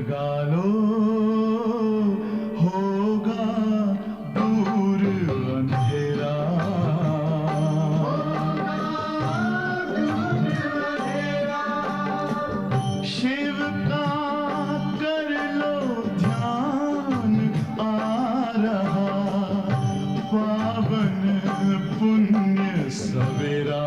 जगा लो होगा दूर अंधेरा। शिव का कर लो ध्यान आ रहा पावन पुण्य सवेरा।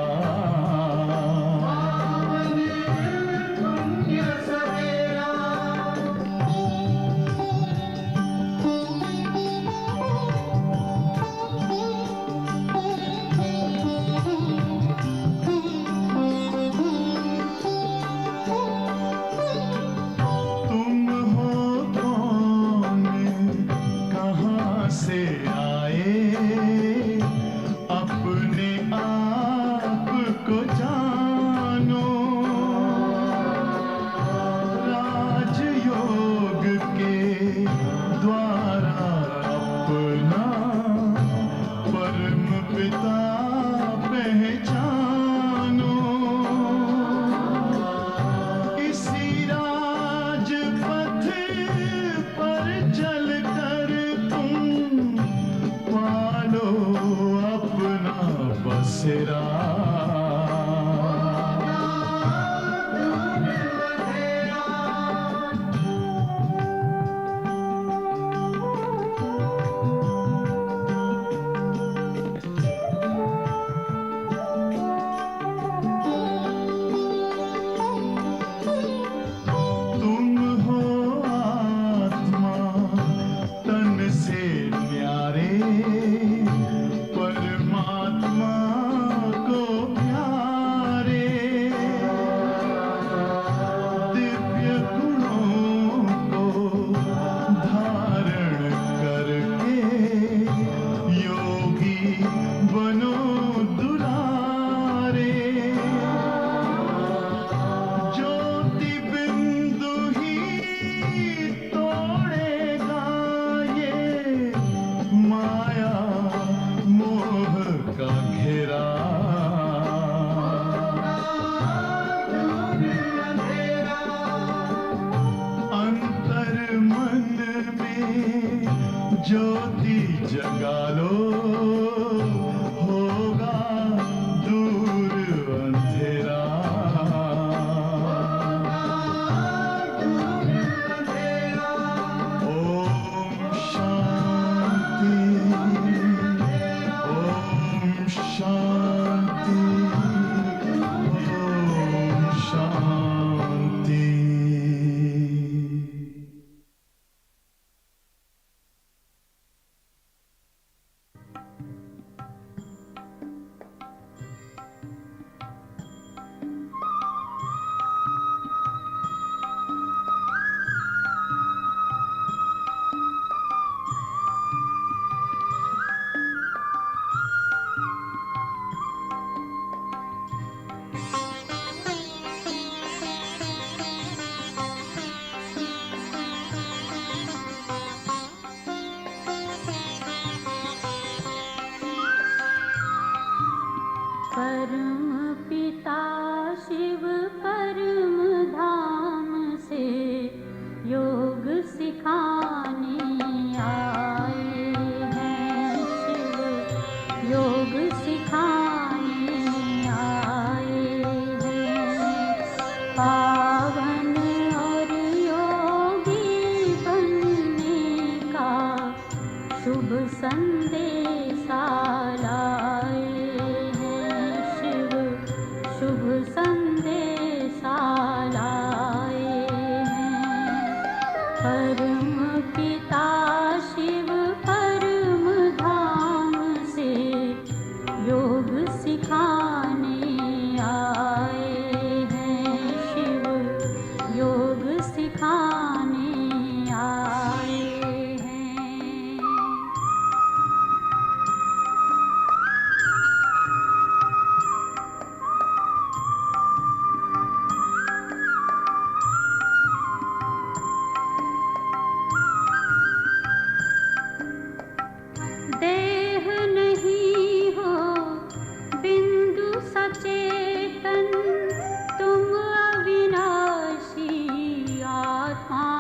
तुम हो कौन कहाँ से आए अपने आप को जानो। राजयोग के द्वारा अपना परम पिता पहचानो। इसी राजपथ पर चलकर तुम पालो अपना बसेरा। तुम हो आत्मा तन से न्यारे परमात्मा को प्यारे। दिव्य गुणों को धारण करके योगी बनो दुलारे। ज्योति बिंदु ही तोड़ेगा ये माया मोह का घेरा। अंतर मन में ज्योति जगा लो होगा दूर अंधेरा। ओम शांति ओम शांति ओम शांति। परम पिता शिव परम धाम से योग सिखाने आए हैं। शिव योग सिखाने आए हैं। पावन और योगी बनने का शुभ संदेशा लाए हैं। शिव शुभ संदेशा लाए हैं। परम पिता शिव परम धाम से योग सिखाने आए हैं। शिव योग सिखाने आए हैं। देह नहीं हो बिंदु सचेतन तुम अविनाशी आत्मा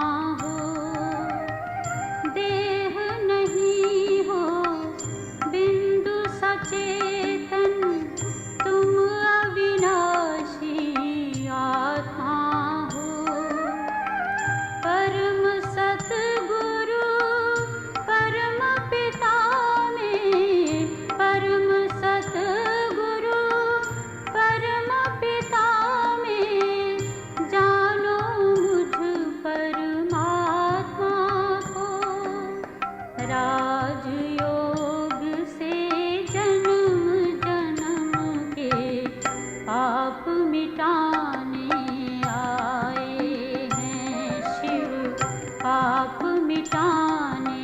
पाप मिटाने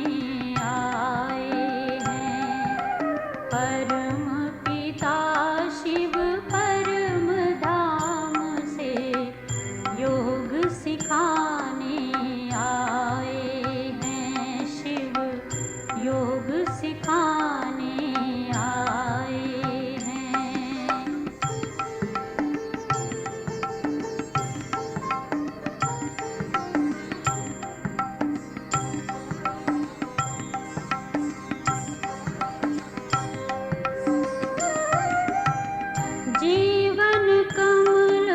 आए हैं। परम पिता शिव परम धाम से योग सिखाने आए हैं। शिव योग सिखाने आए हैं। जीवन कमल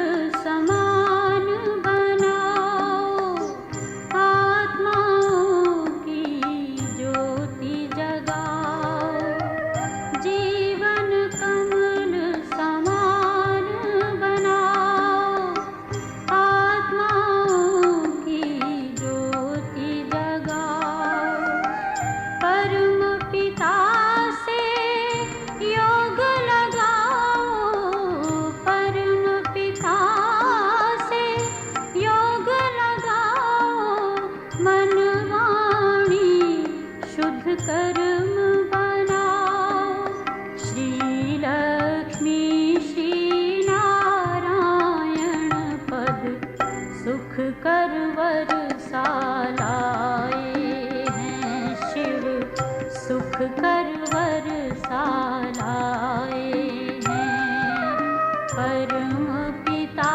समान बनाओ, आत्माओं की ज्योति जगाओ। जीवन कमल समान बनाओ, आत्माओं की ज्योति जगाओ। परम पिता से योग लगाओ, परम पिता से योग लगाओ। मन वाणी शुद्ध कर्म बनाओ। श्री लक्ष्मी श्री नारायण पद सुख कर वरसा लाए हैं। शिव सुख कर वरसा लाए हैं। परम पिता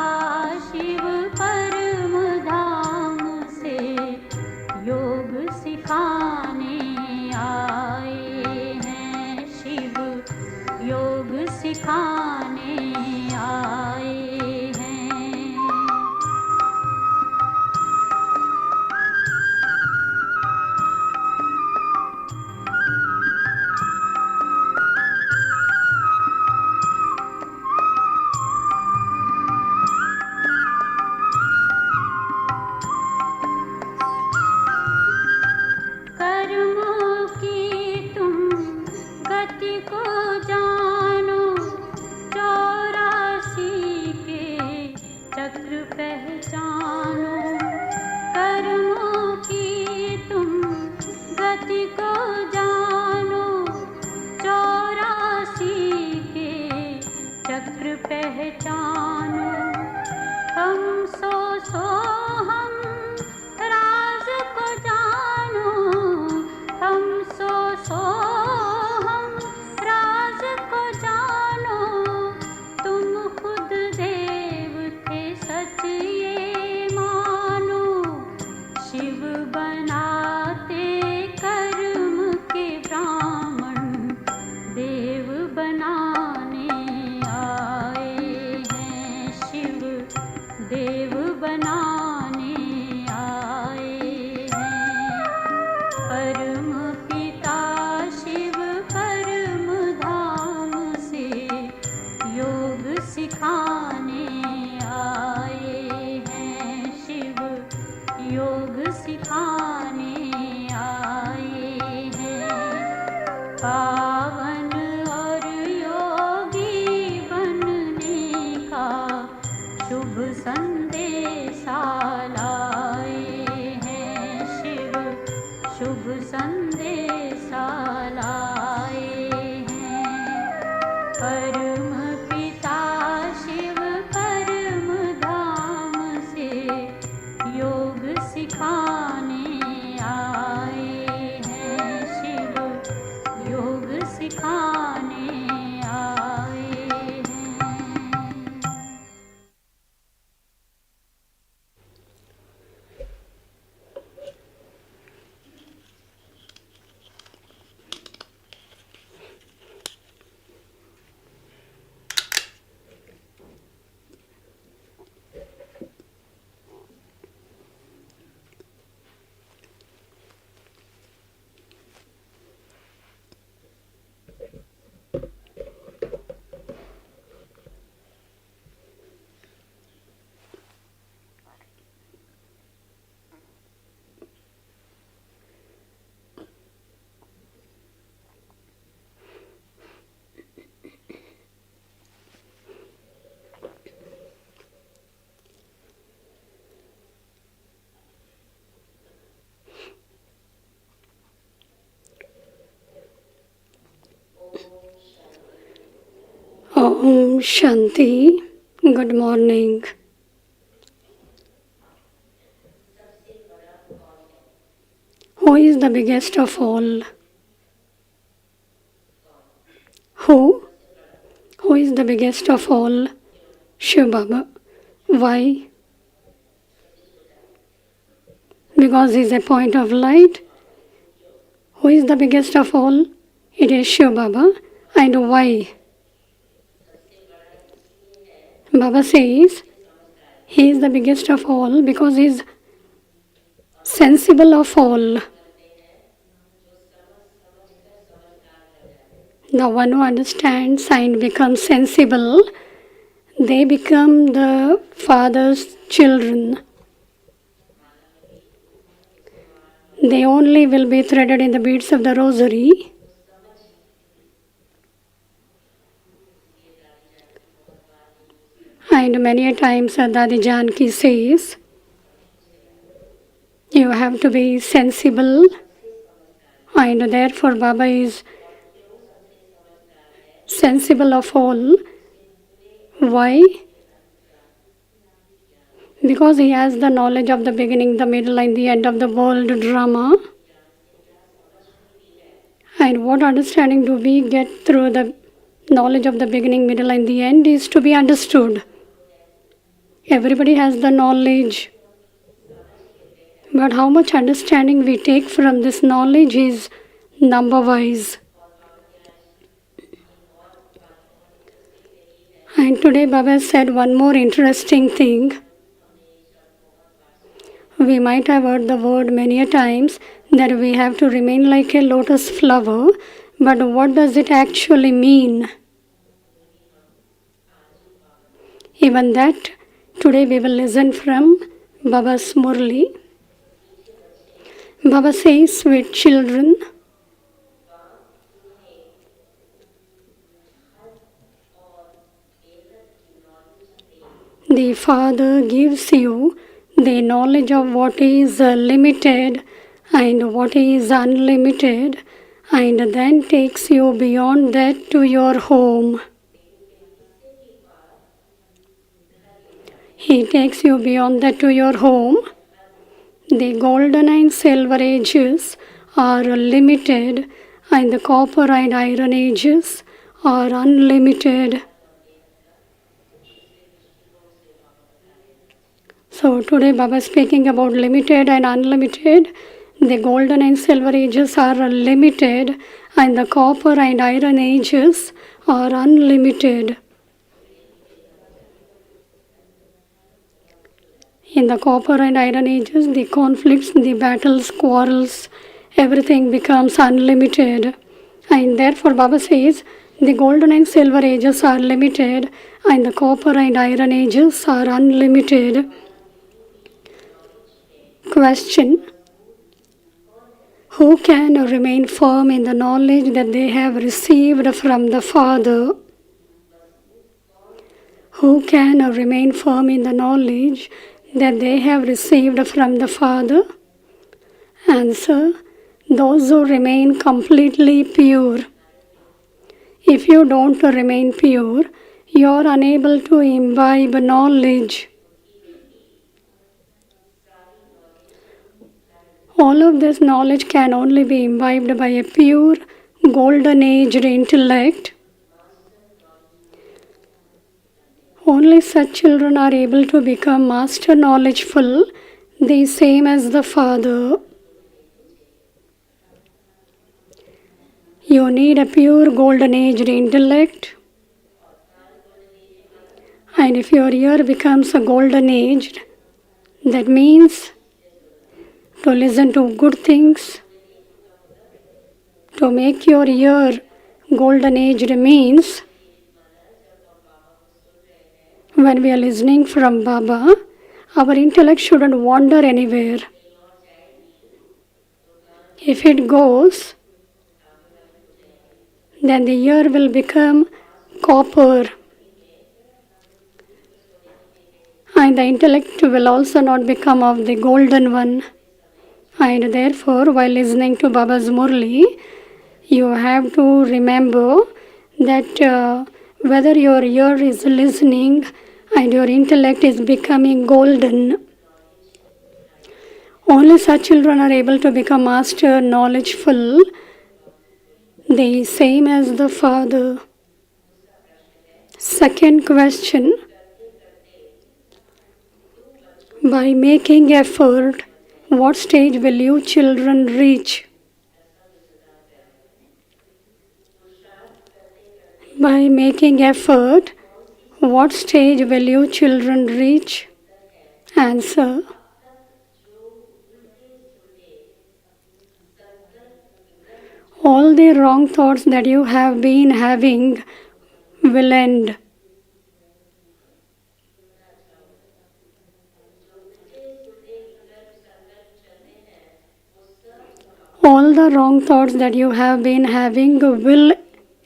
शिव परम धाम से योग सिखाने आए हैं। शिव योग सिखाने आए हैं। कर्मों की तुम गति को जानो, 84 के चक्र पहचानो। कर्मों की तुम गति को जानो, 84 के चक्र पहचानो। हम सो हम राज को जानो, हम सो हम राज को जानो। तुम खुद देव थे सच ये मानो। शिव बनाते कर्म के ब्राह्मण देव बनाने आए हैं। शिव देव बनाने आए हैं। परम पिता शिव परम धाम से योग सिखाने आए हैं। शिव योग सिखाने आए हैं। पावन और योगी बनने का शुभ संदेशा लाए हैं। शिव शुभ संदेशा लाए हैं। परम पिता शिव परम धाम से योग सिखाने आए हैं। शिव योग सिखाने आए हैं। Shanti. Good morning. Who is the biggest of all? Who? Who is the biggest of all? Shiv Baba. Why? Because he is a point of light. Who is the biggest of all? It is Shiv Baba. And why? Baba says he is the biggest of all because he is sensible of all. The one who understands and becomes sensible, they become the Father's children. They only will be threaded in the beads of the rosary. And many a times Dadi Janki says, you have to be sensible, and therefore Baba is sensible of all. Why? Because he has the knowledge of the beginning, the middle and the end of the world drama. And what understanding do we get through the knowledge of the beginning, middle and the end is to be understood. Everybody has the knowledge. But how much understanding we take from this knowledge is number-wise. And today Baba said one more interesting thing. We might have heard the word many a times that we have to remain like a lotus flower, but what does it actually mean? Even that today we will listen from Baba's Murli. Baba says, sweet children, the Father gives you the knowledge of what is limited and what is unlimited, and then takes you beyond that to your home. He takes you beyond that to your home. The golden and silver ages are limited, and the copper and iron ages are unlimited. So today Baba is speaking about limited and unlimited. The golden and silver ages are limited, and the copper and iron ages are unlimited. In the copper and iron ages, the conflicts, the battles, quarrels, everything becomes unlimited. And therefore Baba says, the golden and silver ages are limited, and the copper and iron ages are unlimited. Question: who can remain firm in the knowledge that they have received from the Father? Who can remain firm in the knowledge that they have received from the Father? Answer: those who remain completely pure. If you don't remain pure, you are unable to imbibe knowledge. All of this knowledge can only be imbibed by a pure, golden-aged intellect. Only such children are able to become master knowledgeful, the same as the Father. You need a pure, golden-aged intellect. And if your ear becomes a golden-aged, that means to listen to good things. To make your ear golden-aged means when we are listening from Baba, our intellect shouldn't wander anywhere. If it goes, then the ear will become copper, and the intellect will also not become of the golden one. And therefore, while listening to Baba's Murli, you have to remember that whether your ear is listening and your intellect is becoming golden. Only such children are able to become master, knowledgeful, the same as the Father. Second question. By making effort, what stage will you children reach? By making effort, what stage will you children reach? Answer. All the wrong thoughts that you have been having will end. All the wrong thoughts that you have been having will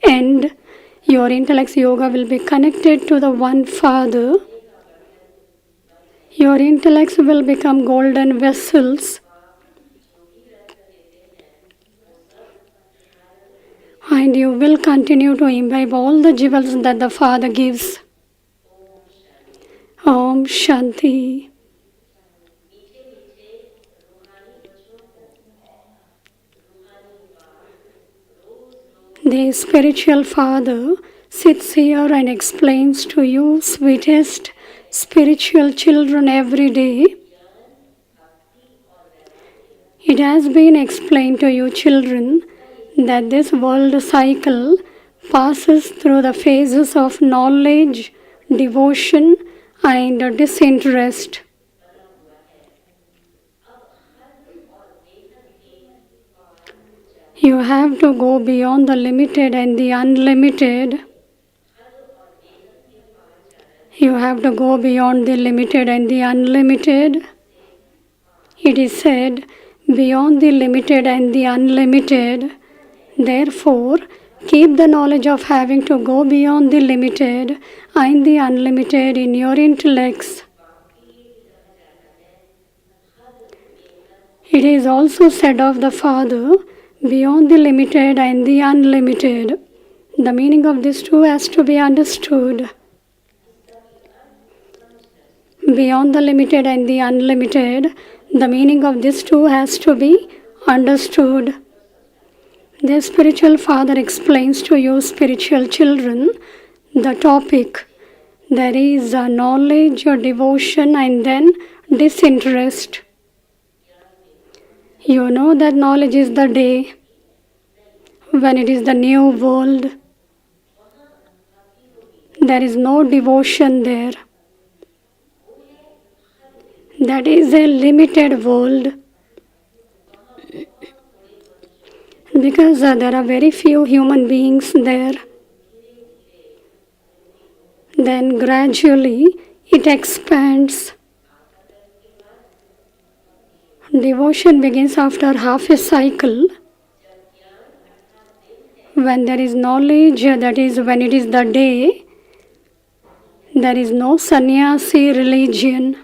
end. Your intellect's yoga will be connected to the one Father. Your intellects will become golden vessels. And you will continue to imbibe all the jewels that the Father gives. Om Shanti. The spiritual Father sits here and explains to you, sweetest spiritual children, every day. It has been explained to you, children, that this world cycle passes through the phases of knowledge, devotion, and disinterest. You have to go beyond the limited and the unlimited. You have to go beyond the limited and the unlimited. It is said, beyond the limited and the unlimited. Therefore, keep the knowledge of having to go beyond the limited and the unlimited in your intellects. It is also said of the Father, beyond the limited and the unlimited. The meaning of these two has to be understood. Beyond the limited and the unlimited, the meaning of these two has to be understood. The spiritual Father explains to you, spiritual children, the topic. There is a knowledge, a devotion, and then disinterest. You know that knowledge is the day when it is the new world. There is no devotion there. That is a limited world. Because there are very few human beings there. Then gradually it expands. Devotion begins after half a cycle. When there is knowledge, that is when it is the day, there is no sannyasi religion,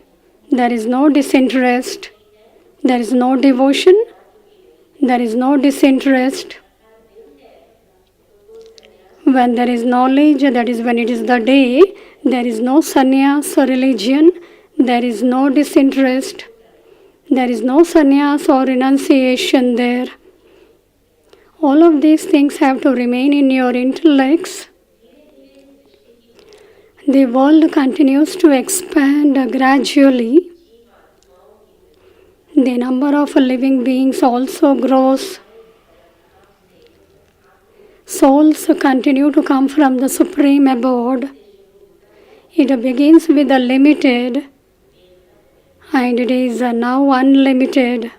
there is no disinterest, there is no devotion, there is no disinterest. When there is knowledge, that is when it is the day, there is no sannyas or religion, there is no disinterest, there is no sannyas or renunciation there. All of these things have to remain in your intellects. The world continues to expand gradually. The number of living beings also grows. Souls continue to come from the Supreme Abode. It begins with the limited and it is now unlimited.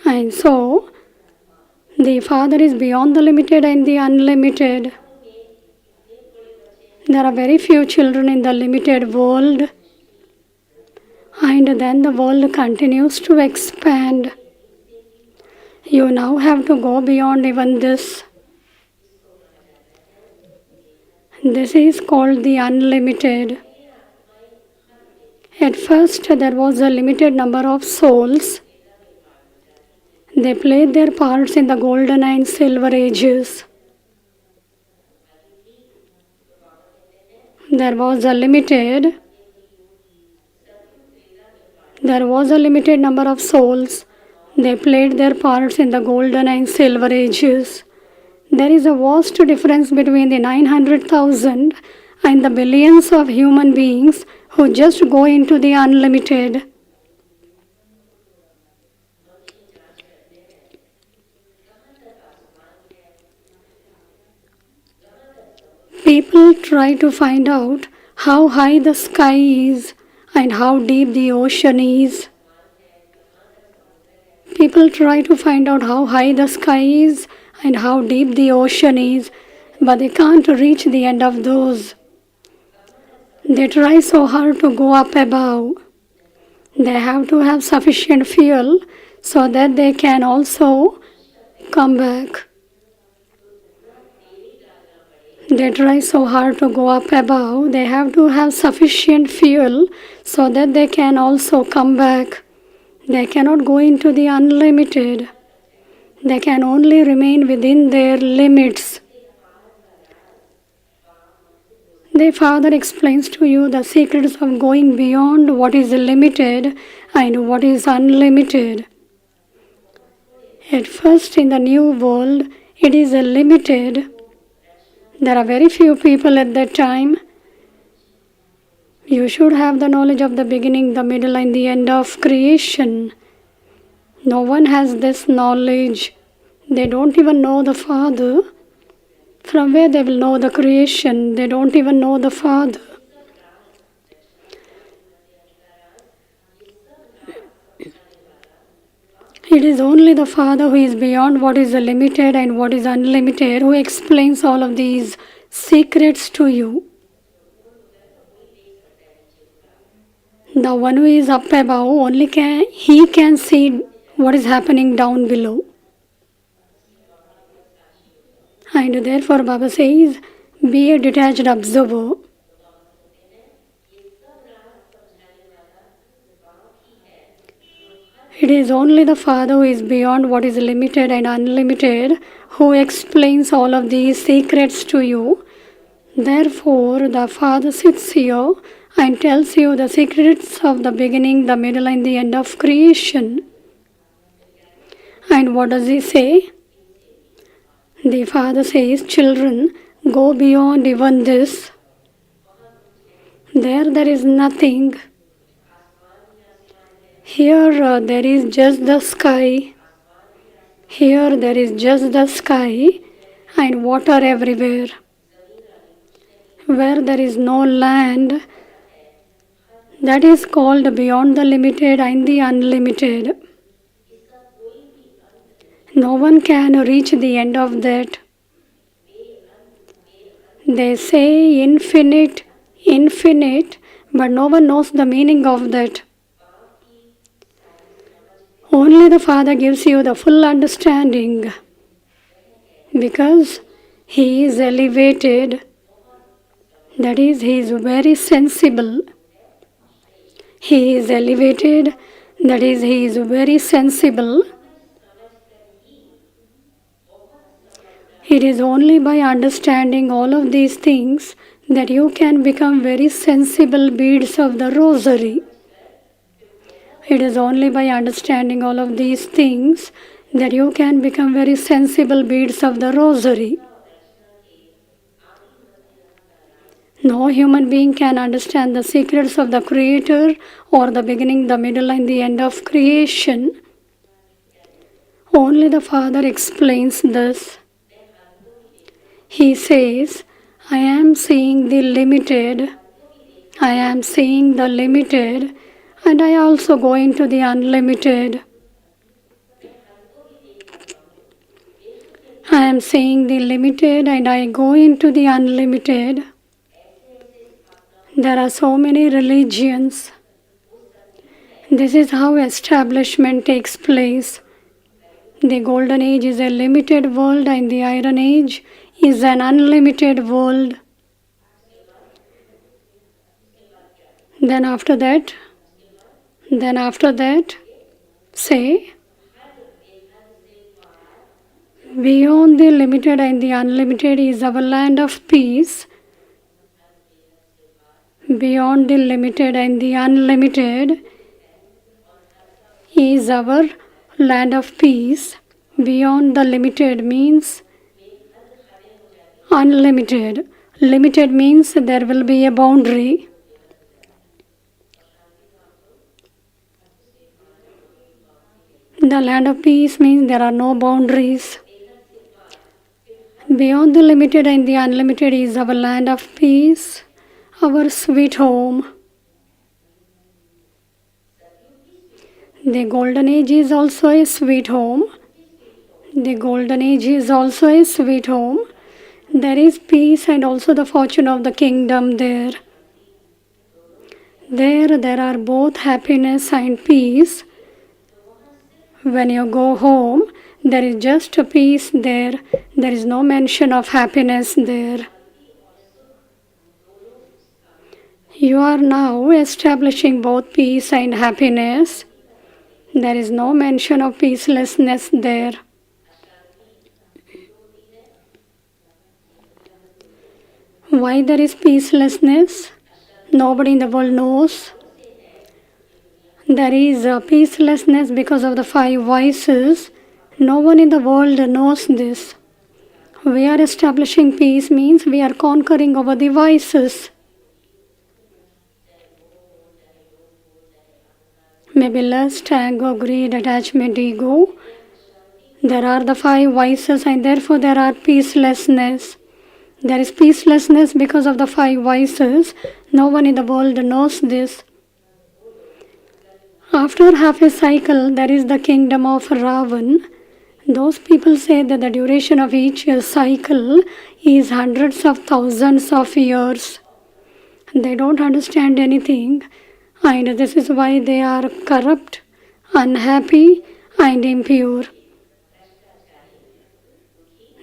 And so, the Father is beyond the limited and the unlimited. There are very few children in the limited world. And then the world continues to expand. You now have to go beyond even this. This is called the unlimited. At first, there was a limited number of souls. They played their parts in the golden and silver ages. There was a limited number of souls. They played their parts in the golden and silver ages. There is a vast difference between the 900,000 and the billions of human beings who just go into the unlimited. People try to find out how high the sky is and how deep the ocean is. People try to find out how high the sky is and how deep the ocean is, but they can't reach the end of those. They try so hard to go up above. They have to have sufficient fuel so that they can also come back. They try so hard to go up above. They have to have sufficient fuel so that they can also come back. They cannot go into the unlimited. They can only remain within their limits. The Father explains to you the secrets of going beyond what is limited and what is unlimited. At first, in the new world, it is limited. There are very few people at that time. You should have the knowledge of the beginning, the middle, and the end of creation. No one has this knowledge. They don't even know the Father. From where they will know the creation? They don't even know the Father. It is only the Father who is beyond what is limited and what is unlimited who explains all of these secrets to you. The one who is up above only can see what is happening down below. And therefore Baba says, be a detached observer. It is only the Father who is beyond what is limited and unlimited who explains all of these secrets to you. Therefore, the Father sits here and tells you the secrets of the beginning, the middle, and the end of creation. And what does he say? The Father says, children, go beyond even this. There is nothing. Here there is just the sky. Here there is just the sky and water everywhere. Where there is no land, that is called beyond the limited and the unlimited. No one can reach the end of that. They say infinite, infinite, but no one knows the meaning of that. Only the Father gives you the full understanding because He is elevated. That is, He is very sensible. He is elevated. That is, He is very sensible. It is only by understanding all of these things that you can become very sensible beads of the rosary. It is only by understanding all of these things that you can become very sensible beads of the rosary. No human being can understand the secrets of the Creator or the beginning, the middle, and the end of creation. Only the Father explains this. He says, I am seeing the limited. I am seeing the limited. And I also go into the unlimited. I am seeing the limited and I go into the unlimited. There are so many religions. This is how establishment takes place. The golden age is a limited world and the iron age is an unlimited world. Then after that, say, Beyond the limited and the unlimited is our land of peace. Beyond the limited and the unlimited is our land of peace. Beyond the limited means unlimited. Limited means there will be a boundary. The land of peace means there are no boundaries. Beyond the limited and the unlimited is our land of peace, our sweet home. The golden age is also a sweet home. The golden age is also a sweet home. There is peace and also the fortune of the kingdom there. There are both happiness and peace. When you go home, there is just a peace there. There is no mention of happiness there. You are now establishing both peace and happiness. There is no mention of peacelessness there. Why there is peacelessness? Nobody in the world knows. There is a peacelessness because of the 5 vices. No one in the world knows this. We are establishing peace means we are conquering over the vices. Maybe lust, anger, greed, attachment, ego. There are the 5 vices and therefore there are peacelessness. There is peacelessness because of the 5 vices. No one in the world knows this. After half a cycle, there is the kingdom of Ravan. Those people say that the duration of each cycle is hundreds of thousands of years. They don't understand anything, and this is why they are corrupt, unhappy, and impure.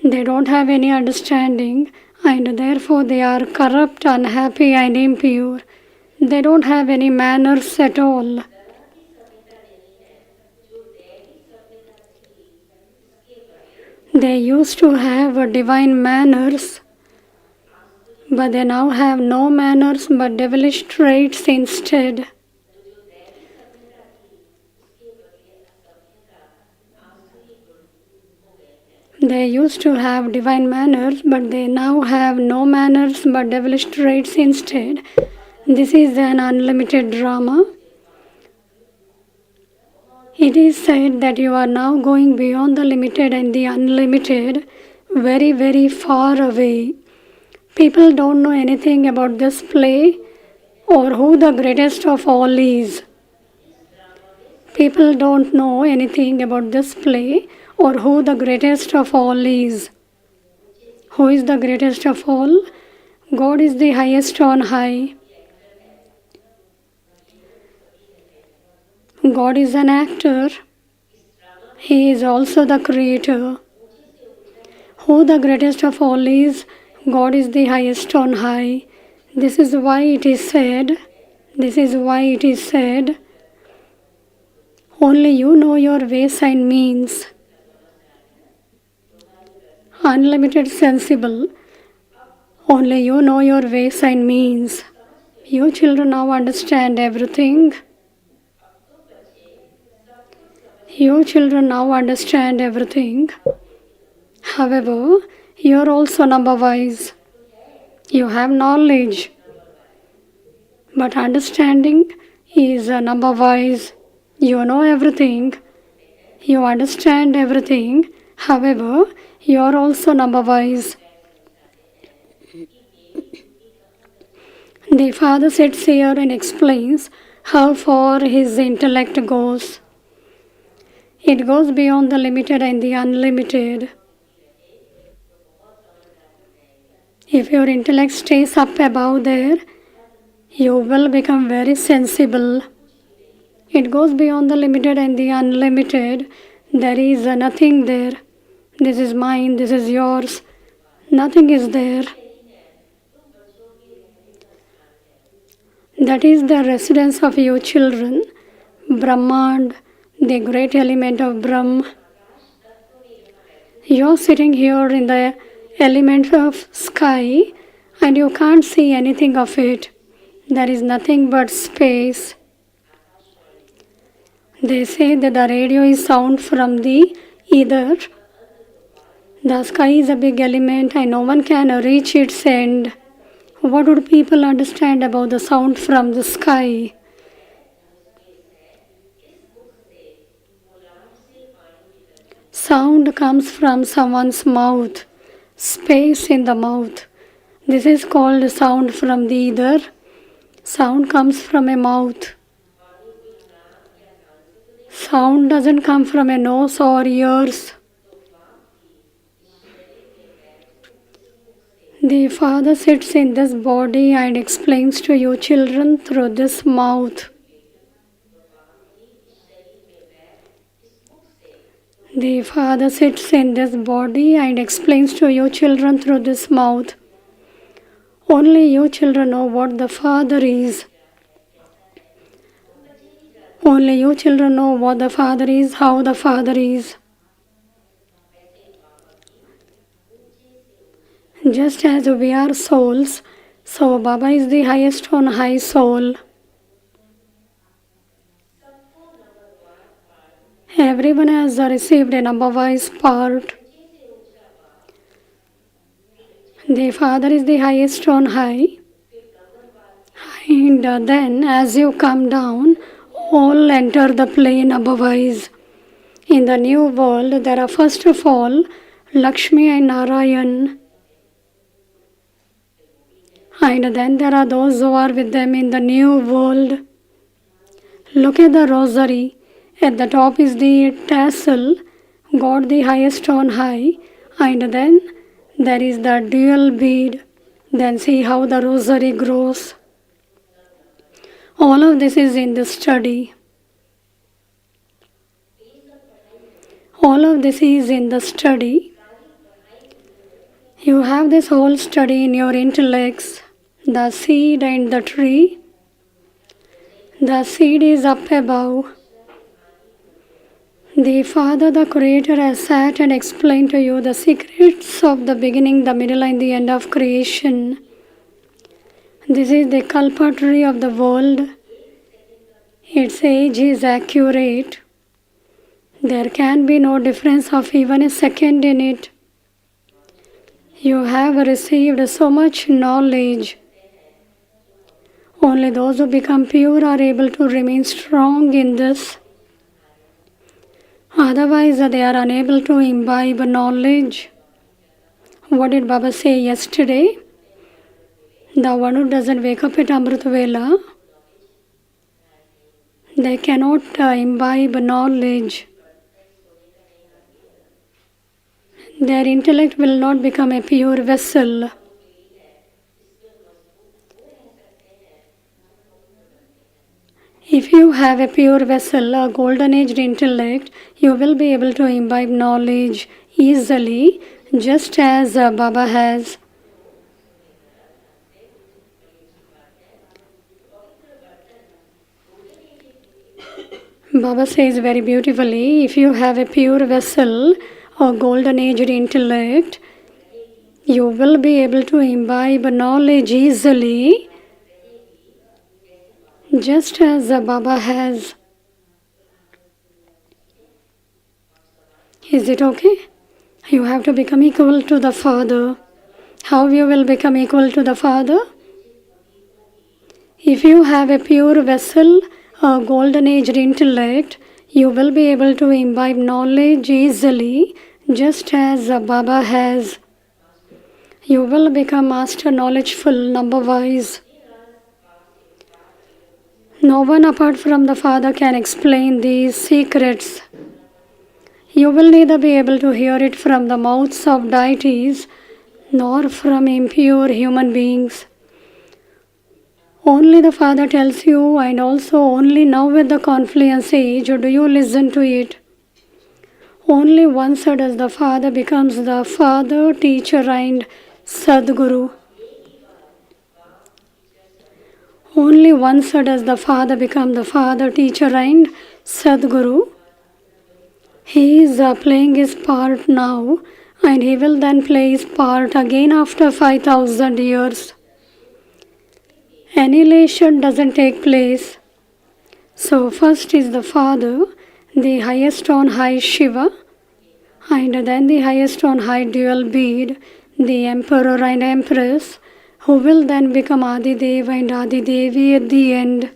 They don't have any understanding, and therefore they are corrupt, unhappy, and impure. They don't have any manners at all. They used to have divine manners, but they now have no manners but devilish traits instead. They used to have divine manners, but they now have no manners but devilish traits instead. This is an unlimited drama. It is said that you are now going beyond the limited and the unlimited, very, very far away. People don't know anything about this play or who the greatest of all is. People don't know anything about this play or who the greatest of all is. Who is the greatest of all? God is the highest on high. God is an actor. He is also the creator. Who the greatest of all is? God is the highest on high. This is why it is said, only you know your ways and means. Unlimited sensible. Only you know your ways and means. You children now understand everything. You children now understand everything. However, you are also number wise. You have knowledge. But understanding is number wise. You know everything. You understand everything. However, you are also number wise. The Father sits here and explains how far his intellect goes. It goes beyond the limited and the unlimited. If your intellect stays up above there, you will become very sensible. It goes beyond the limited and the unlimited. There is nothing there. This is mine, this is yours. Nothing is there. That is the residence of you children. Brahman, the great element of Brahma. You're sitting here in the element of sky and you can't see anything of it. There is nothing but space. They say that the radio is sound from the ether. The sky is a big element and no one can reach its end. What would people understand about the sound from the sky? Sound comes from someone's mouth, space in the mouth. This is called sound from the ether. Sound comes from a mouth. Sound doesn't come from a nose or ears. The Father sits in this body and explains to you children through this mouth. The Father sits in this body and explains to you children through this mouth. Only you children know what the Father is. Only you children know what the Father is, how the Father is. Just as we are souls, so Baba is the highest on high soul. Everyone has received an number-wise part. The Father is the highest on high. And then as you come down, all enter the plane above-wise. In the new world, there are first of all Lakshmi and Narayan. And then there are those who are with them in the new world. Look at the rosary. At the top is the tassel, God the highest on high. And then there is the dual bead. Then see how the rosary grows. All of this is in the study. All of this is in the study. You have this whole study in your intellects, the seed and the tree. The seed is up above. The Father, the Creator, has sat and explained to you the secrets of the beginning, the middle and the end of creation. This is the Kalpa tree of the world. Its age is accurate. There can be no difference of even a second in it. You have received so much knowledge. Only those who become pure are able to remain strong in this. Otherwise, they are unable to imbibe knowledge. What did Baba say yesterday? The one who doesn't wake up at Amrit Vela, they cannot imbibe knowledge. Their intellect will not become a pure vessel. If you have a pure vessel, a golden-aged intellect, you will be able to imbibe knowledge easily, just as Baba has. Baba says very beautifully, if you have a pure vessel, a golden-aged intellect, you will be able to imbibe knowledge easily, just as Baba has. Is it okay? You have to become equal to the Father. How you will become equal to the Father? If you have a pure vessel, a golden-aged intellect, you will be able to imbibe knowledge easily, just as Baba has. You will become master knowledgeful number-wise. No one apart from the Father can explain these secrets. You will neither be able to hear it from the mouths of deities nor from impure human beings. Only the Father tells you, and also only now at the confluence age do you listen to it. Only once does the Father becomes the Father, Teacher and Sadguru. Only once does the Father become the Father, Teacher and Sadguru. He is playing his part now, and he will then play his part again after 5,000 years. Annihilation doesn't take place. So first is the Father, the highest on high Shiva, and then the highest on high dual bead, the Emperor and Empress, who will then become Adideva and Adidevi at the end.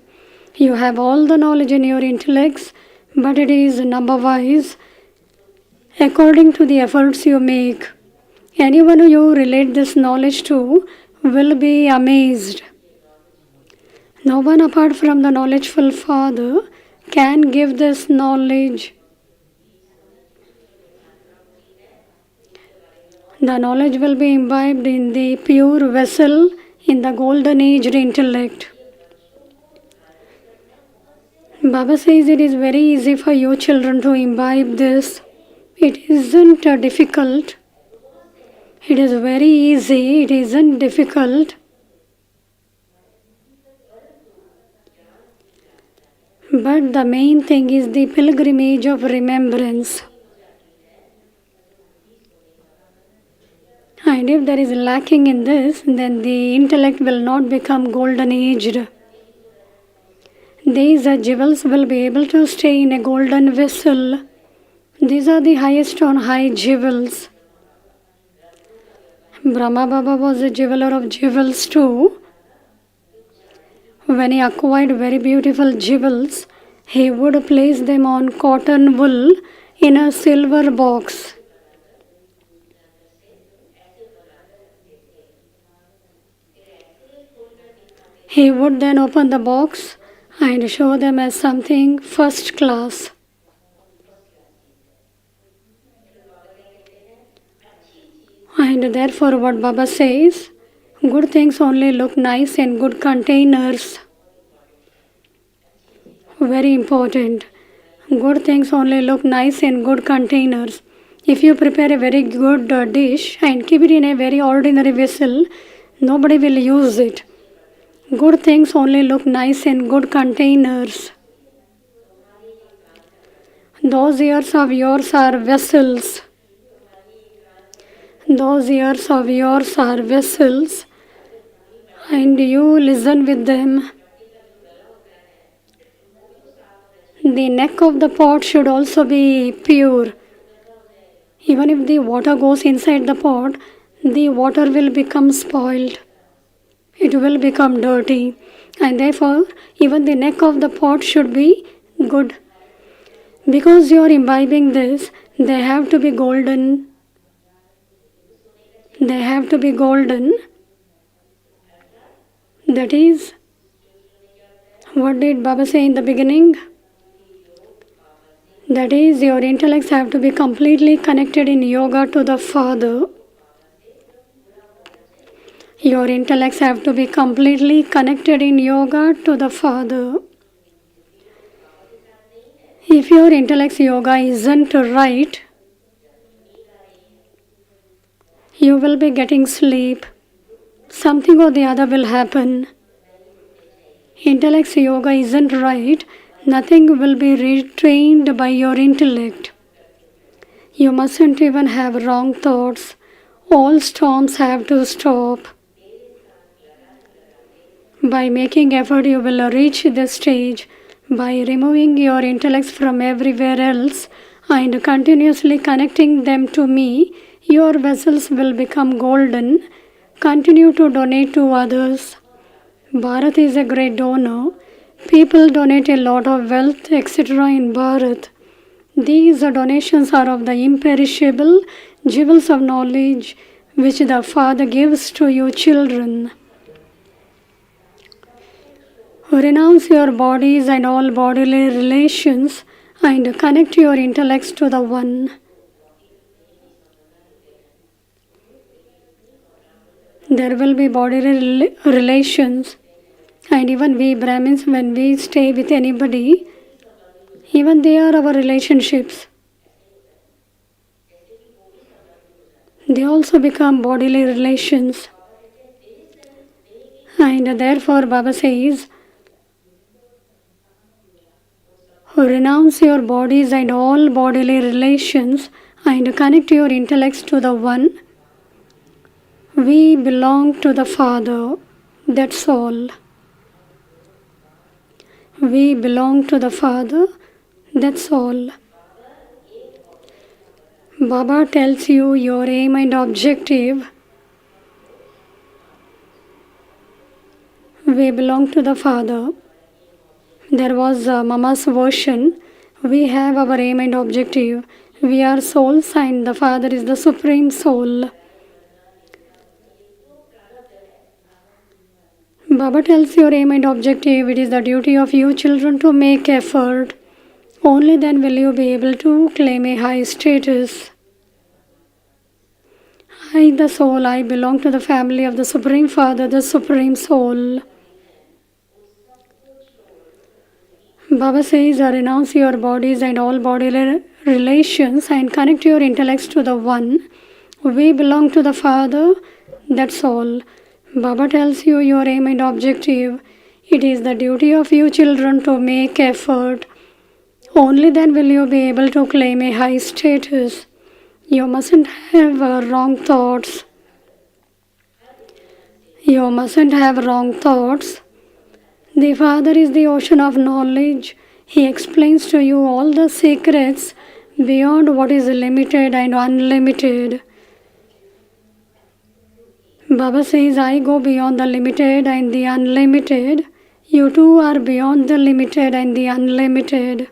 You have all the knowledge in your intellects, but it is number-wise according to the efforts you make. Anyone you relate this knowledge to will be amazed. No one apart from the knowledgeful Father can give this knowledge. The knowledge will be imbibed in the pure vessel in the golden aged intellect. Baba says it is very easy for you children to imbibe this. It isn't difficult. It is very easy. It isn't difficult. But the main thing is the pilgrimage of remembrance. And if there is lacking in this, then the intellect will not become golden aged. These jewels will be able to stay in a golden vessel. These are the highest on high jewels. Brahma Baba was a jeweler of jewels too. When he acquired very beautiful jewels, he would place them on cotton wool in a silver box. He would then open the box and show them as something first class. And therefore what Baba says, good things only look nice in good containers. Very important. Good things only look nice in good containers. If you prepare a very good dish and keep it in a very ordinary vessel, nobody will use it. Good things only look nice in good containers. Those ears of yours are vessels. Those ears of yours are vessels, and you listen with them. The neck of the pot should also be pure. Even if the water goes inside the pot, the water will become spoiled. It will become dirty, and therefore even the neck of the pot should be good. Because you are imbibing this, they have to be golden. They have to be golden. That is, what did Baba say in the beginning? That is, your intellects have to be completely connected in yoga to the Father. Your intellects have to be completely connected in yoga to the Father. If your intellect's yoga isn't right, you will be getting sleep. Something or the other will happen. Intellect's yoga isn't right, nothing will be retrained by your intellect. You mustn't even have wrong thoughts. All storms have to stop. By making effort, you will reach this stage. By removing your intellects from everywhere else and continuously connecting them to me, your vessels will become golden. Continue to donate to others. Bharat is a great donor. People donate a lot of wealth, etc. in Bharat. These donations are of the imperishable jewels of knowledge which the Father gives to you children. Renounce your bodies and all bodily relations and connect your intellects to the One. There will be bodily relations, and even we Brahmins, when we stay with anybody, even they are our relationships. They also become bodily relations. And therefore Baba says, Renounce your bodies and all bodily relations and connect your intellects to the One. We belong to the Father, that's all. We belong to the Father, that's all. Baba tells you your aim and objective. We belong to the Father. There was Mama's version. We have our aim and objective. We are souls and the Father is the Supreme Soul. Baba tells your aim and objective. It is the duty of you children to make effort. Only then will you be able to claim a high status. I, the soul, I belong to the family of the Supreme Father, the Supreme Soul. Baba says, renounce your bodies and all bodily relations and connect your intellects to the One. We belong to the Father, that's all. Baba tells you your aim and objective. It is the duty of you children to make effort. Only then will you be able to claim a high status. You mustn't have wrong thoughts. You mustn't have wrong thoughts. The Father is the ocean of knowledge. He explains to you all the secrets beyond what is limited and unlimited. Baba says, I go beyond the limited and the unlimited. You too are beyond the limited and the unlimited.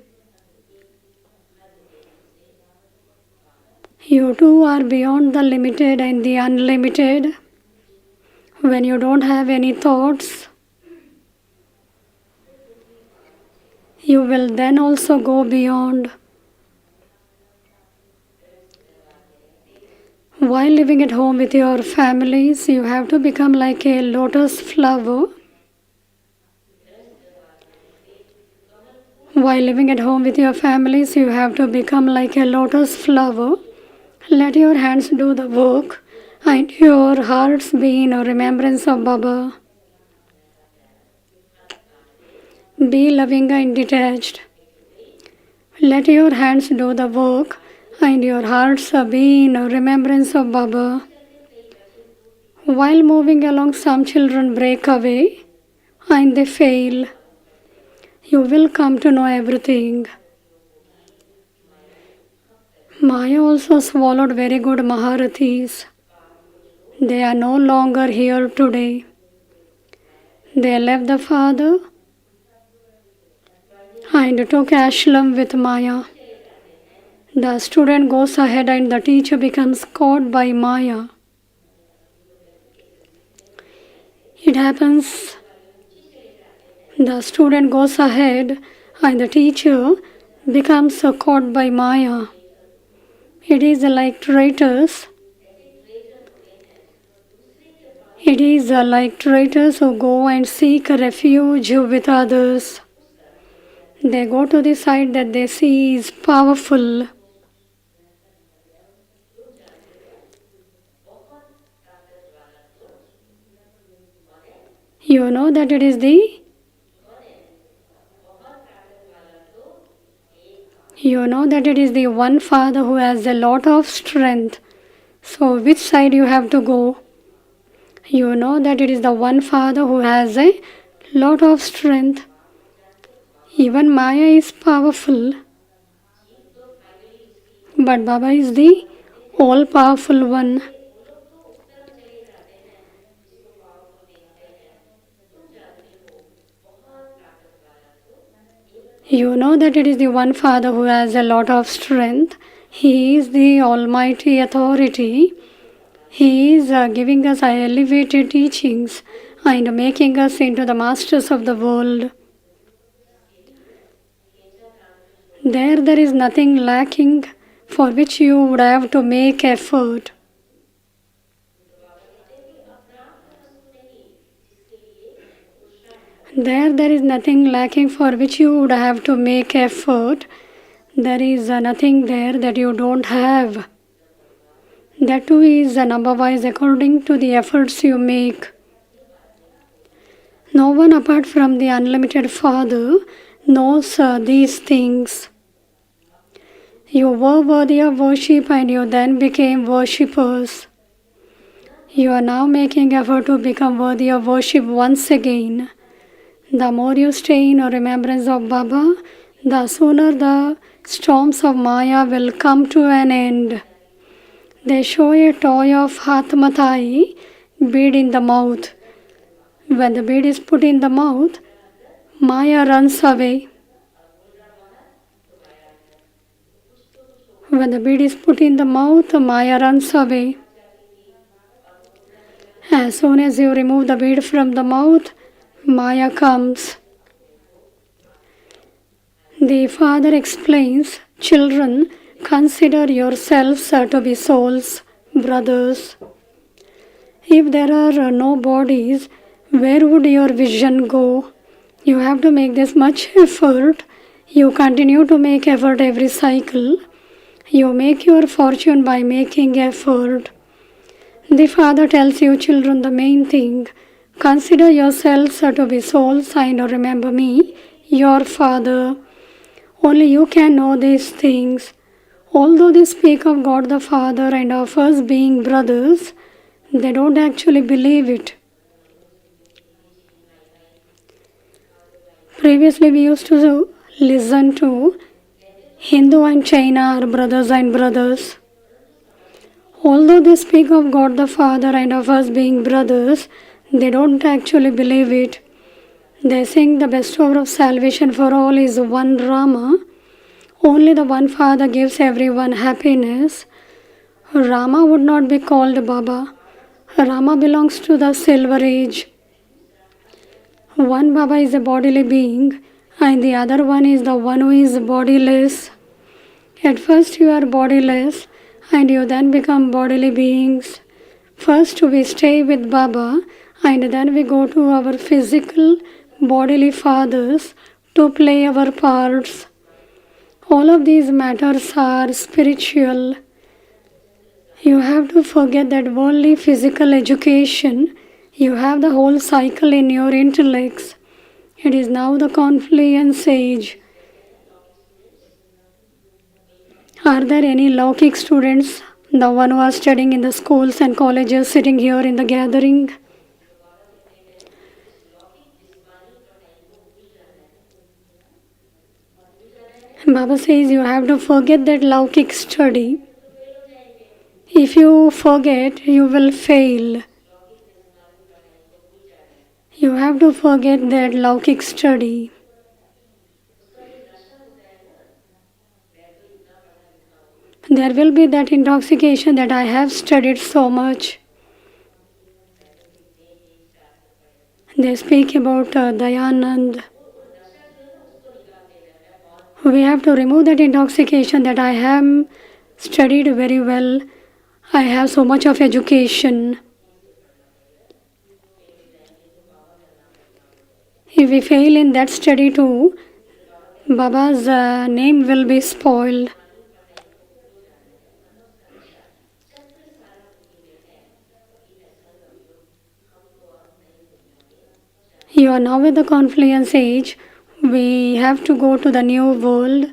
You too are beyond the limited and the unlimited. When you don't have any thoughts, you will then also go beyond. While living at home with your families, you have to become like a lotus flower. While living at home with your families, you have to become like a lotus flower. Let your hands do the work and your hearts be in remembrance of Baba. Be loving and detached. Let your hands do the work and your hearts be in remembrance of Baba. While moving along, some children break away and they fail. You will come to know everything. Maya also swallowed very good Maharathis. They are no longer here today. They left the Father and took ashram with Maya. The student goes ahead and the teacher becomes caught by Maya. It happens. The student goes ahead and the teacher becomes caught by Maya. It is like traitors. It is like traitors who go and seek refuge with others. They go to the side that they see is powerful. You know that it is the one Father who has a lot of strength. So which side you have to go? You know that it is the one Father who has a lot of strength. Even Maya is powerful. But Baba is the all-powerful one. You know that it is the one Father who has a lot of strength. He is the almighty authority. He is giving us elevated teachings and making us into the masters of the world. There is nothing lacking for which you would have to make effort. There is nothing lacking for which you would have to make effort. There is nothing there that you don't have. That too is number-wise according to the efforts you make. No one apart from the unlimited Father, knows these things. You were worthy of worship and you then became worshippers. You are now making effort to become worthy of worship once again. The more you stay in remembrance of Baba, the sooner the storms of Maya will come to an end. They show a toy of Hatmatai bead in the mouth. When the bead is put in the mouth, Maya runs away. When the bead is put in the mouth, Maya runs away. As soon as you remove the bead from the mouth, Maya comes. The father explains, children, consider yourselves to be souls, brothers. If there are no bodies, where would your vision go? You have to make this much effort. You continue to make effort every cycle. You make your fortune by making effort. The father tells you, children, the main thing. Consider yourselves to be souls and remember me, your father. Only you can know these things. Although they speak of God the Father and of us being brothers, they don't actually believe it. Previously we used to listen to Hindu and China are brothers and brothers. Although they speak of God the Father and of us being brothers, they don't actually believe it. They think the bestower of salvation for all is one Rama. Only the one Father gives everyone happiness. Rama would not be called Baba. Rama belongs to the Silver Age. One Baba is a bodily being and the other one is the one who is bodiless. At first you are bodiless and you then become bodily beings. First we stay with Baba and then we go to our physical bodily fathers to play our parts. All of these matters are spiritual. You have to forget that worldly physical education. You have the whole cycle in your intellects. It is now the confluence age. Are there any Laukik students, the one who are studying in the schools and colleges, sitting here in the gathering? Baba says you have to forget that Laukik study. If you forget, you will fail. You have to forget that Laukik study. There will be that intoxication that I have studied so much. They speak about Dayanand. We have to remove that intoxication that I have studied very well. I have so much of education. If we fail in that study too, Baba's name will be spoiled. You are now at the confluence age. We have to go to the new world.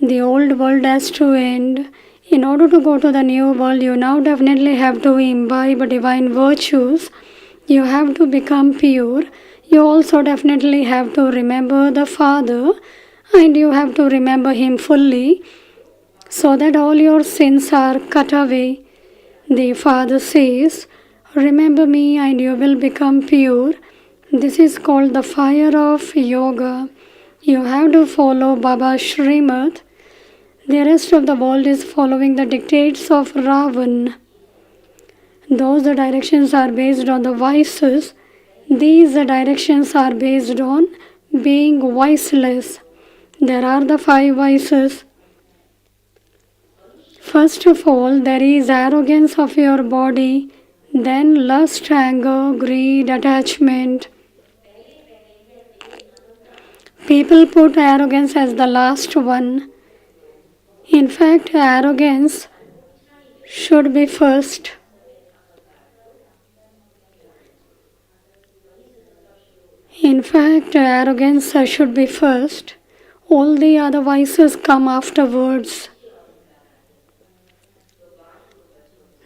The old world has to end. In order to go to the new world, you now definitely have to imbibe divine virtues. You have to become pure. You also definitely have to remember the Father and you have to remember Him fully so that all your sins are cut away. The Father says, remember me and you will become pure. This is called the fire of yoga. You have to follow Baba's Srimad. The rest of the world is following the dictates of Ravan. Those directions are based on the vices. These directions are based on being viceless. There are the 5 vices. First of all, there is arrogance of your body, then lust, anger, greed, attachment. People put arrogance as the last one. In fact, arrogance should be first. In fact, arrogance should be first. All the other vices come afterwards.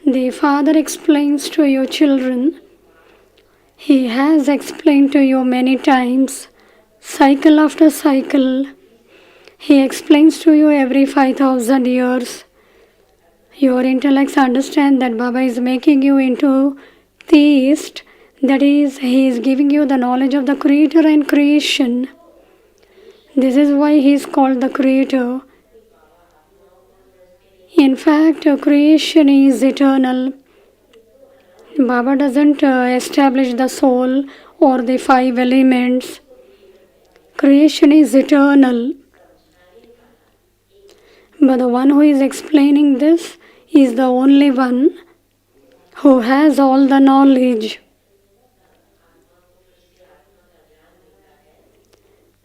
The Father explains to your children. He has explained to you many times, cycle after cycle. He explains to you every 5,000 years. Your intellects understand that Baba is making you into theist. That is, he is giving you the knowledge of the Creator and creation. This is why he is called the Creator. In fact, creation is eternal. Baba doesn't establish the soul or the 5 elements. Creation is eternal. But the one who is explaining this is the only one who has all the knowledge.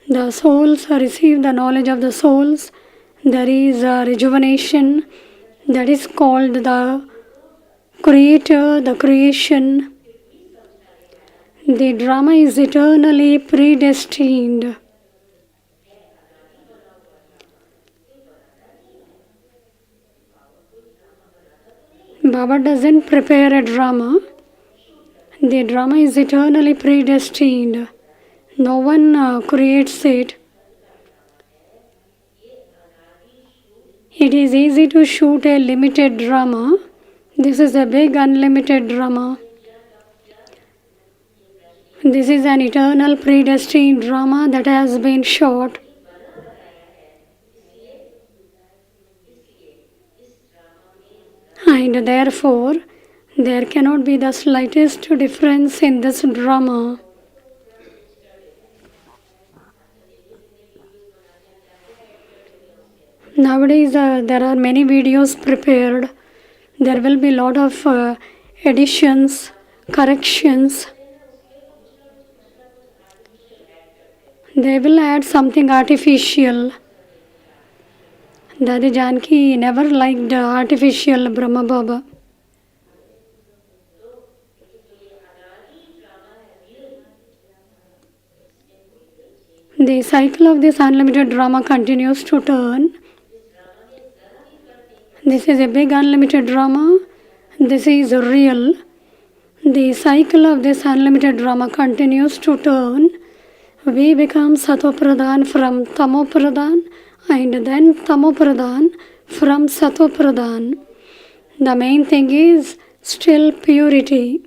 The souls receive the knowledge of the souls. There is a rejuvenation that is called the Creator, the creation. The drama is eternally predestined. Baba doesn't prepare a drama. The drama is eternally predestined. No one creates it. It is easy to shoot a limited drama. This is a big unlimited drama. This is an eternal predestined drama that has been shot. And therefore, there cannot be the slightest difference in this drama. Nowadays, there are many videos prepared. There will be a lot of additions, corrections. They will add something artificial. Dadi Janki never liked artificial Brahma Baba. The cycle of this unlimited drama continues to turn. This is a big unlimited drama. This is real. The cycle of this unlimited drama continues to turn. We become Satopradhan from Tamopradhan and then Tamopradhan from Satopradhan. The main thing is still purity.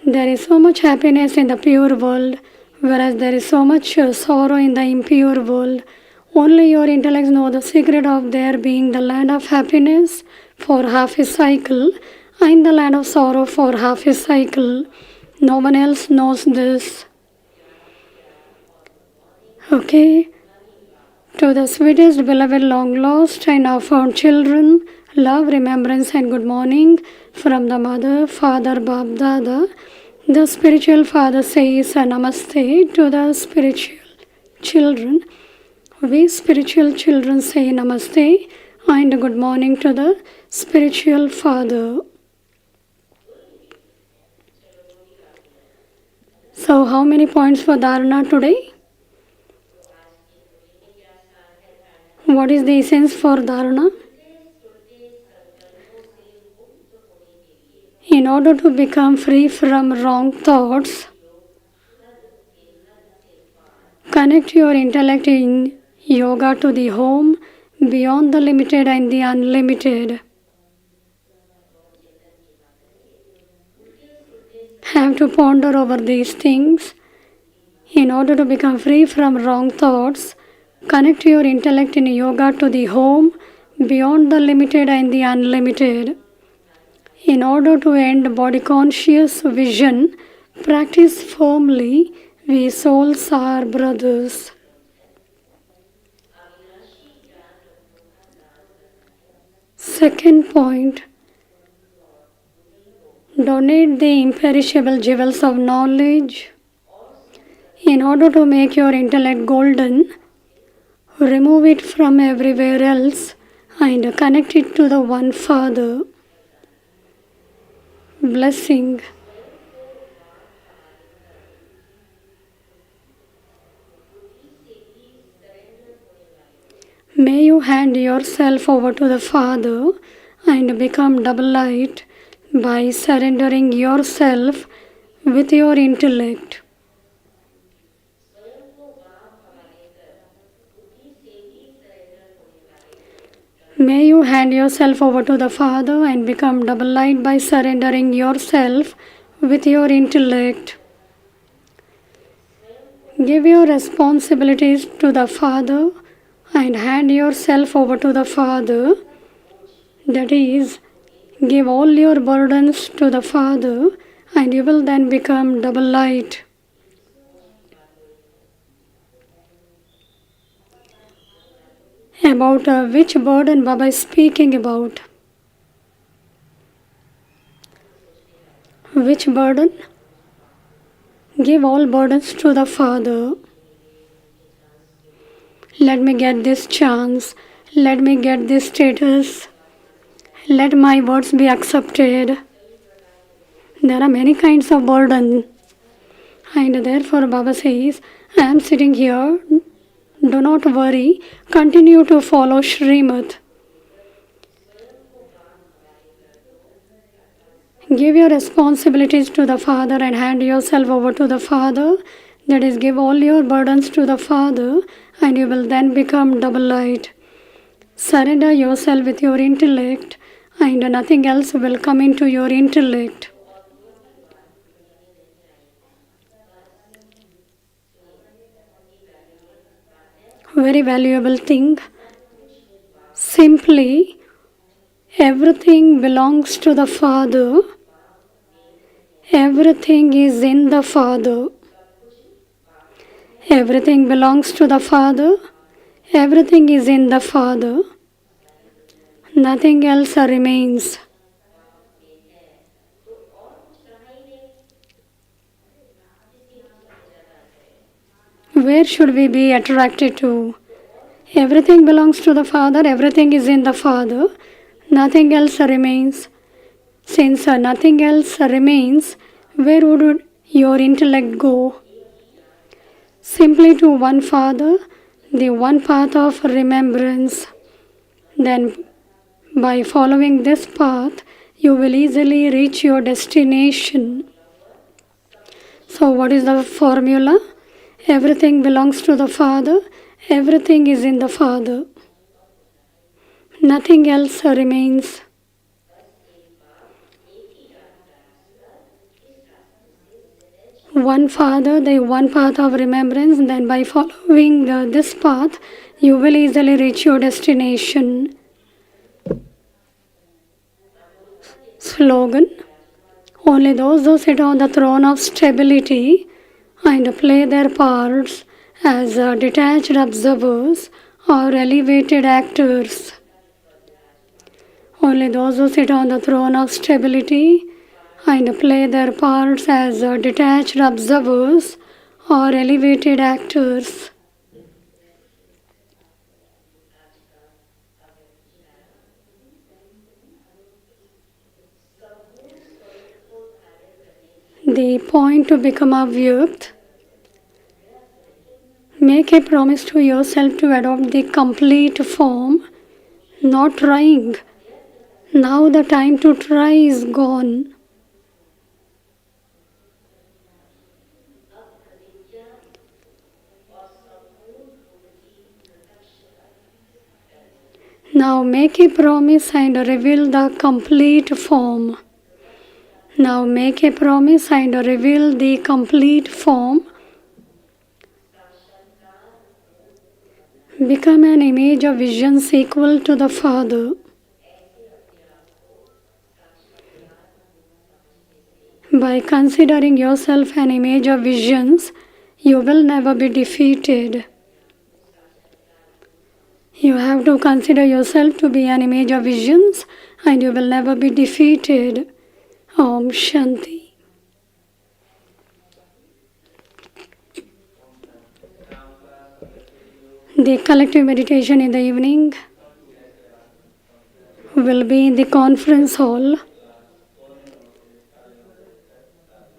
There is so much happiness in the pure world, whereas there is so much sorrow in the impure world. Only your intellects know the secret of there being the land of happiness for half a cycle and the land of sorrow for half a cycle. No one else knows this. Okay. To the sweetest, beloved, long lost and now found children, love, remembrance and good morning from the Mother, Father, Bab, Dada. The spiritual father says Namaste to the spiritual children. We spiritual children say Namaste and good morning to the spiritual father. So how many points for Dharana today? What is the essence for Dharana? In order to become free from wrong thoughts, connect your intellect in yoga to the home beyond the limited and the unlimited. Have to ponder over these things. In order to become free from wrong thoughts, connect your intellect in yoga to the home beyond the limited and the unlimited. In order to end body conscious vision, practice firmly. We souls are brothers. Second point, donate the imperishable jewels of knowledge. In order to make your intellect golden, remove it from everywhere else and connect it to the one Father. Blessing. May you hand yourself over to the Father and become double light by surrendering yourself with your intellect. May you hand yourself over to the Father and become double light by surrendering yourself with your intellect. Give your responsibilities to the Father and hand yourself over to the Father. That is, give all your burdens to the Father and you will then become double light. About which burden Baba is speaking about? Which burden? Give all burdens to the Father. Let me get this chance. Let me get this status. Let my words be accepted. There are many kinds of burden. And therefore Baba says, I am sitting here. Do not worry. Continue to follow Srimad. Give your responsibilities to the Father and hand yourself over to the Father. That is, give all your burdens to the Father and you will then become double light. Surrender yourself with your intellect and nothing else will come into your intellect. Very valuable thing. Simply, everything belongs to the Father. Everything is in the Father. Everything belongs to the Father. Everything is in the Father. Nothing else remains. Where should we be attracted to? Everything belongs to the Father. Everything is in the Father. Nothing else remains. Since nothing else remains, where would your intellect go? Simply to one Father, the one path of remembrance. Then, by following this path, you will easily reach your destination. So, what is the formula? Everything belongs to the Father. Everything is in the Father. Nothing else remains. One Father, the one path of remembrance. Then by following this path, you will easily reach your destination. Slogan: only those who sit on the throne of stability and play their parts as detached observers or elevated actors. Only those who sit on the throne of stability and play their parts as detached observers or elevated actors. The point to become Avyakt: make a promise to yourself to adopt the complete form, not trying. Now the time to try is gone. Now make a promise and reveal the complete form. Now make a promise and reveal the complete form. Become an image of visions equal to the Father. By considering yourself an image of visions, you will never be defeated. You have to consider yourself to be an image of visions and you will never be defeated. Om Shanti. The collective meditation in the evening will be in the conference hall.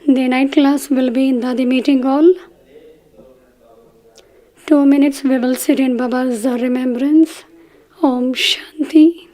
The night class will be in the meeting hall. 2 minutes we will sit in Baba's remembrance Shanti.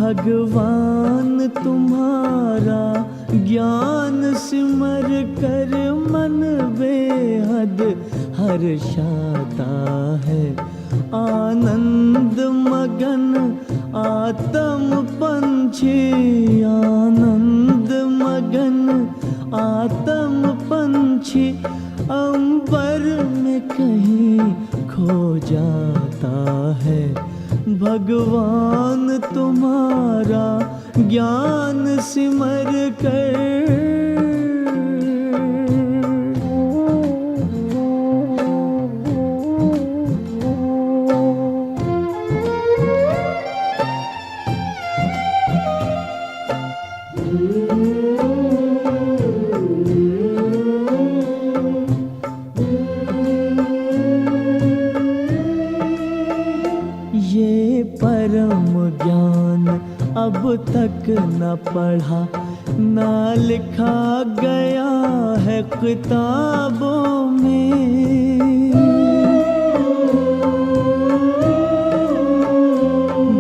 भगवान तुम्हारा ज्ञान सिमर कर मन बेहद हर्षाता है। आनंद मगन आत्म पंछी, आनंद मगन आत्म पंछी अंबर में कहीं खो जाता है। भगवान तुम्हारा ज्ञान सिमर कर अब तक न पढ़ा न लिखा गया है किताबों में।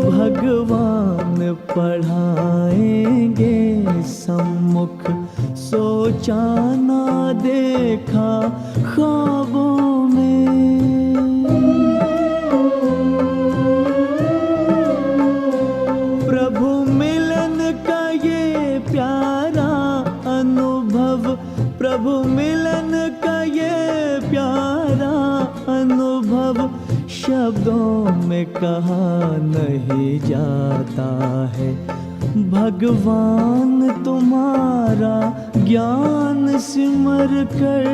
भगवान पढ़ाएंगे सम्मुख, सोचा ना देखा ख्वाबों में। प्रभु मिलन का ये प्यारा अनुभव शब्दों में कहा नहीं जाता है। भगवान तुम्हारा ज्ञान सिमर कर